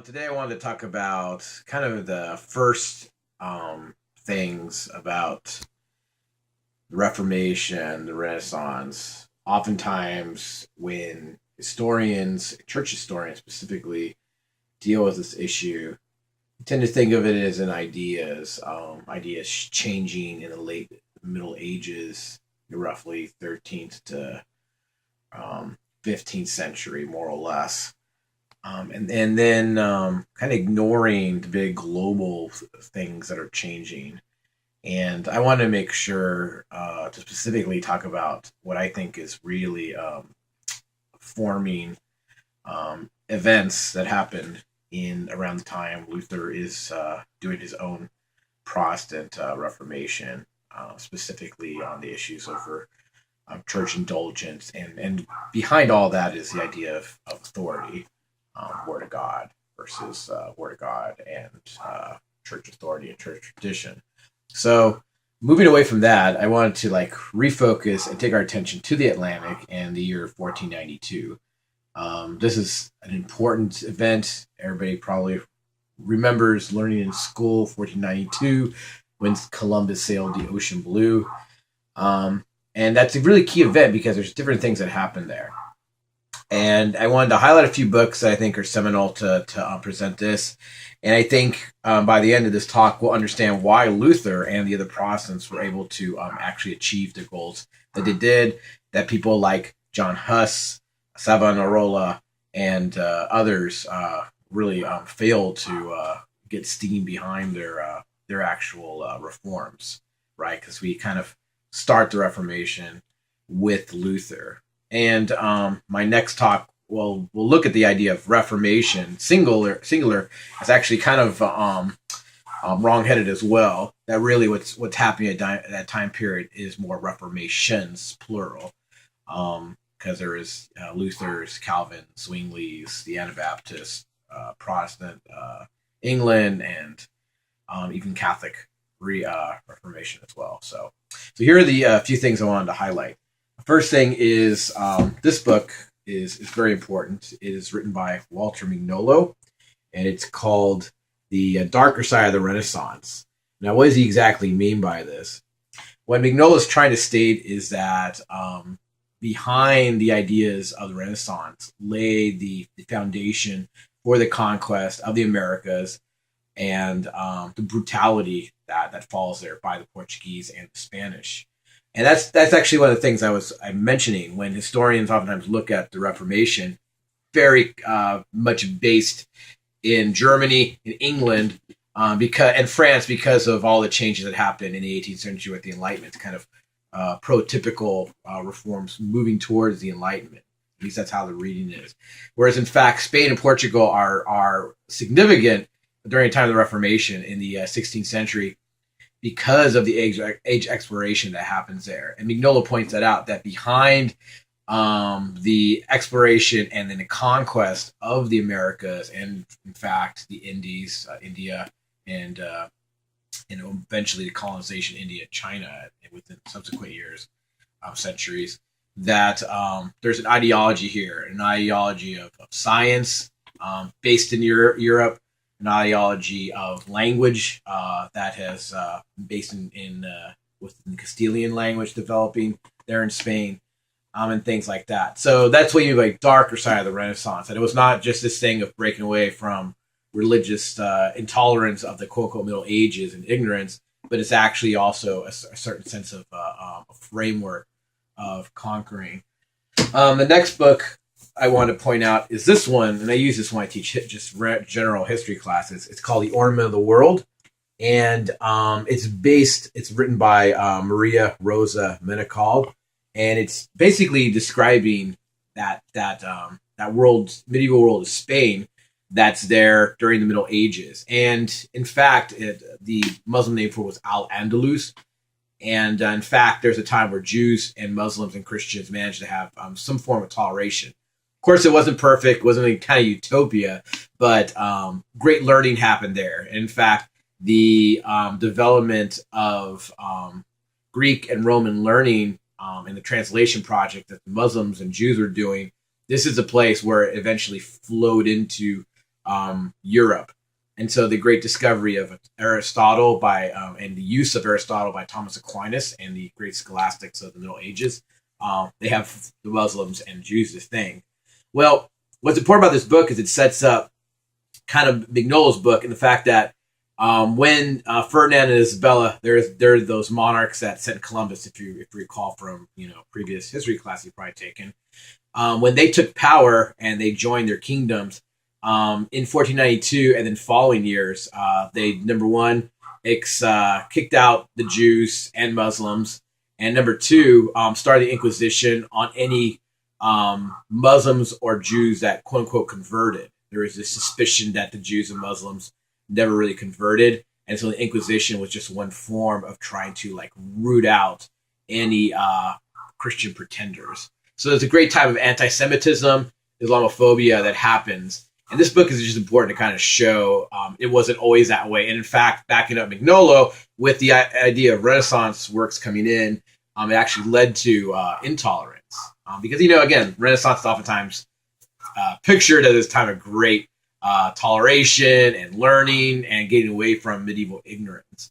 Today I wanted to talk about kind of the first things about the Reformation, the Renaissance. Oftentimes, when historians, church historians specifically, deal with this issue, they tend to think of it as ideas changing in the late Middle Ages, roughly 13th to 15th century, more or less. And then kind of ignoring the big global things that are changing. And I want to make sure to specifically talk about what I think is really forming events that happened in around the time Luther is doing his own Protestant Reformation, specifically on the issues over church indulgence, and behind all that is the idea of authority, Word of God versus Word of God and church authority and church tradition. So moving away from that, I wanted to refocus and take our attention to the Atlantic and the year 1492. This is an important event. Everybody probably remembers learning in school 1492 when Columbus sailed the ocean blue. And that's a really key event because there's different things that happen there. And I wanted to highlight a few books that I think are seminal to present this. And I think by the end of this talk, we'll understand why Luther and the other Protestants were able to actually achieve the goals that they did, that people like John Huss, Savonarola, and others really failed to get steam behind their actual reforms, right? Because we kind of start the Reformation with Luther. And my next talk, we'll look at the idea of Reformation, singular, as actually kind of wrong-headed as well. That really what's happening at that time period is more Reformations, plural, because there is Luther's, Calvin, Zwingli's, the Anabaptist, Protestant, England, and even Catholic Reformation as well. So here are the few things I wanted to highlight. First thing is this book is very important. It is written by Walter Mignolo, and it's called The Darker Side of the Renaissance. Now, what does he exactly mean by this? What Mignolo is trying to state is that behind the ideas of the Renaissance lay the foundation for the conquest of the Americas and the brutality that falls there by the Portuguese and the Spanish. And that's actually one of the things I'm mentioning when historians oftentimes look at the Reformation, very much based in Germany, in England, and France because of all the changes that happened in the 18th century with the Enlightenment, kind of prototypical reforms moving towards the Enlightenment. At least that's how the reading is. Whereas in fact, Spain and Portugal are significant during the time of the Reformation in the 16th century, because of the age exploration that happens there. And Mignolo points that out, that behind the exploration and then the conquest of the Americas and, in fact, the Indies, India, and eventually the colonization of India and China within subsequent years, centuries, that there's an ideology here, an ideology of science based in Europe, an ideology of language that has based in within the Castilian language developing there in Spain, and things like that. So that's what you mean by darker side of the Renaissance. And it was not just this thing of breaking away from religious intolerance of the quote-unquote Middle Ages and ignorance, but it's actually also a certain sense of a framework of conquering. The next book I want to point out is this one, and I use this when I teach just general history classes. It's called The Ornament of the World, and it's written by Maria Rosa Menechal, and it's basically describing that world, medieval world of Spain, that's there during the Middle Ages. And in fact, the Muslim name for it was Al-Andalus. And in fact, there's a time where Jews and Muslims and Christians managed to have some form of toleration. Of course, it wasn't perfect, it wasn't any kind of utopia, but great learning happened there. In fact, the development of Greek and Roman learning and the translation project that the Muslims and Jews were doing, this is a place where it eventually flowed into Europe. And so the great discovery of Aristotle and the use of Aristotle by Thomas Aquinas and the great scholastics of the Middle Ages, they have the Muslims and Jews this thing. Well, what's important about this book is it sets up kind of Mignolo's book and the fact that when Ferdinand and Isabella, they're those monarchs that sent Columbus, if you recall from previous history class you've probably taken, when they took power and they joined their kingdoms in 1492 and then following years, they number one kicked out the Jews and Muslims, and number two started the Inquisition on any Muslims or Jews that quote unquote converted. There was this suspicion that the Jews and Muslims never really converted, and so the Inquisition was just one form of trying to root out any Christian pretenders. So there's a great type of anti-Semitism, Islamophobia that happens, and this book is just important to kind of show it wasn't always that way. And in fact, backing up Mignolo with the idea of Renaissance works coming in, it actually led to intolerance because again, Renaissance is oftentimes pictured as this time of great toleration and learning and getting away from medieval ignorance.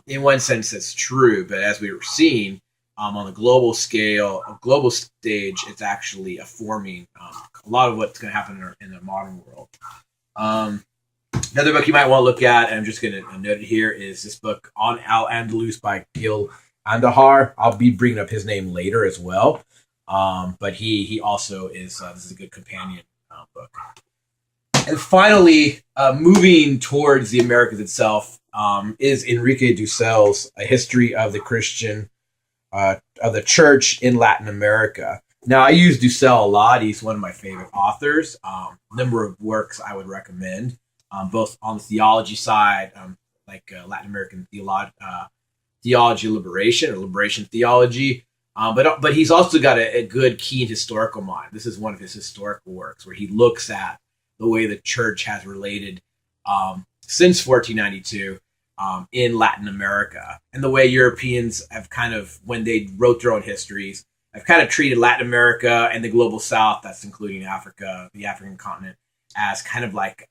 In one sense, that's true, but as we were seeing on a global scale, a global stage, it's actually forming a lot of what's going to happen in the modern world. Another book you might want to look at, and I'm just going to note it here, is this book On Al-Andalus by Gil Andahar. I'll be bringing up his name later as well, but he also is this is a good companion book. And finally, moving towards the Americas itself, is Enrique Dussels' A History of the Christian, of the Church in Latin America. Now, I use Dussel a lot. He's one of my favorite authors. Number of works I would recommend, both on the theology side, Latin American theology liberation or liberation theology. But he's also got a good, keen historical mind. This is one of his historical works where he looks at the way the church has related since 1492 in Latin America, and the way Europeans have kind of, when they wrote their own histories, have kind of treated Latin America and the global South, that's including Africa, the African continent, as kind of like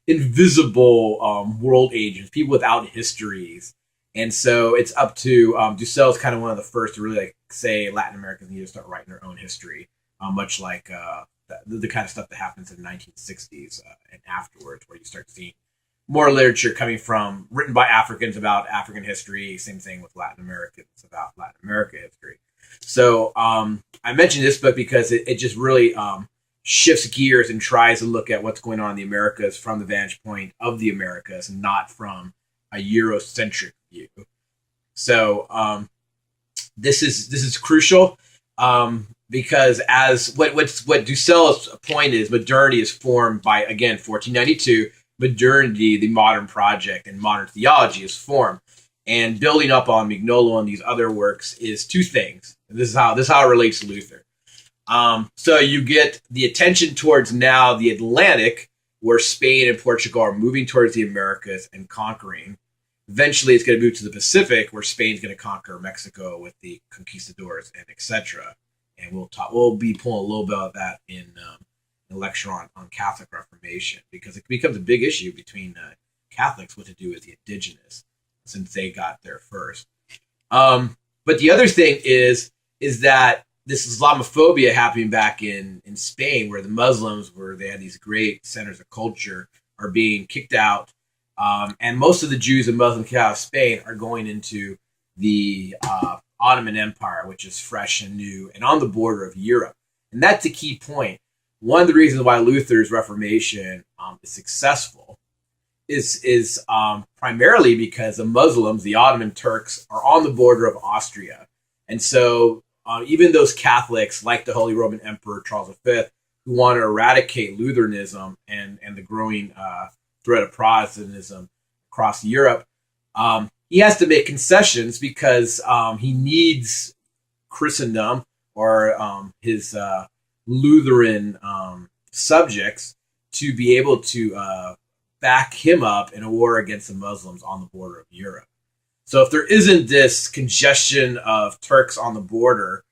invisible world agents, people without histories. And so it's up to Dussel is kind of one of the first to really say Latin Americans need to start writing their own history, much like the kind of stuff that happens in the 1960s and afterwards, where you start seeing more literature written by Africans about African history. Same thing with Latin Americans about Latin America history. So I mentioned this book because it just really shifts gears and tries to look at what's going on in the Americas from the vantage point of the Americas, not from a Eurocentric view. So this is crucial. Because as what Dussels' point is, modernity is formed by, again, 1492. Modernity, the modern project, and modern theology is formed. And building up on Mignolo and these other works is two things. And this is how it relates to Luther. So you get the attention towards now the Atlantic, where Spain and Portugal are moving towards the Americas and conquering. Eventually, it's going to move to the Pacific, where Spain's going to conquer Mexico with the conquistadors and etc. And we'll be pulling a little bit of that in a lecture on Catholic Reformation, because it becomes a big issue between Catholics what to do with the indigenous, since they got there first. But the other thing is that this Islamophobia happening back in Spain, where the Muslims, where they had these great centers of culture, are being kicked out. And most of the Jews and Muslims kicked out of Spain are going into the Ottoman Empire, which is fresh and new and on the border of Europe. And that's a key point. One of the reasons why Luther's Reformation is successful is primarily because the Muslims, the Ottoman Turks, are on the border of Austria. And so even those Catholics, like the Holy Roman Emperor Charles V, who want to eradicate Lutheranism and the growing threat of Protestantism across Europe, he has to make concessions because he needs Christendom or his Lutheran subjects to be able to back him up in a war against the Muslims on the border of Europe. So if there isn't this congestion of Turks on the border,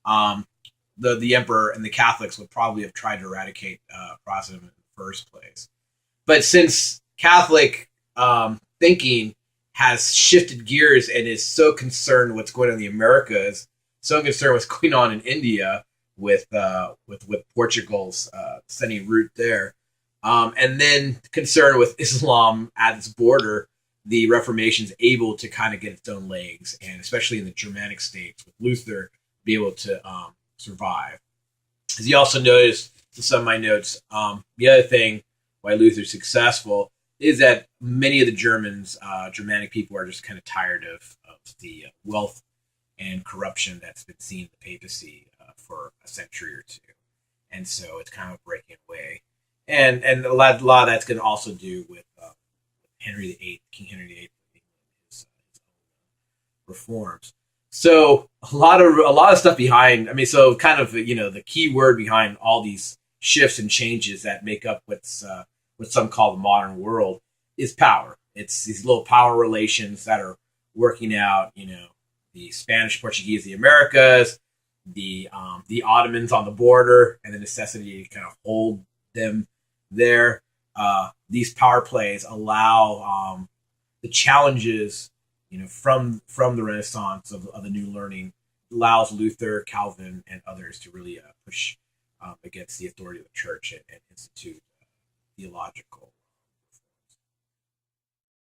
the emperor and the Catholics would probably have tried to eradicate Protestantism in the first place. But since Catholic thinking has shifted gears and is so concerned with what's going on in the Americas, so concerned with what's going on in India with Portugal's sending route there, and then concerned with Islam at its border, the Reformation's able to kind of get its own legs, and especially in the Germanic states with Luther, be able to survive. As you also notice in some of my notes, the other thing why Luther's successful is that many of the Germanic people are just kind of tired of the wealth and corruption that's been seen in the papacy for a century or two, and so it's kind of breaking away. And a lot of that's going to also do with Henry VIII, King Henry VIII, his reforms. So a lot of stuff behind. I mean, so kind of the key word behind all these shifts and changes that make up what some call the modern world is power. It's these little power relations that are working out. The Spanish, Portuguese, the Americas, the Ottomans on the border, and the necessity to kind of hold them there. These power plays allow the challenges, from the Renaissance of the new learning, allows Luther, Calvin, and others to really push against the authority of the church and institute theological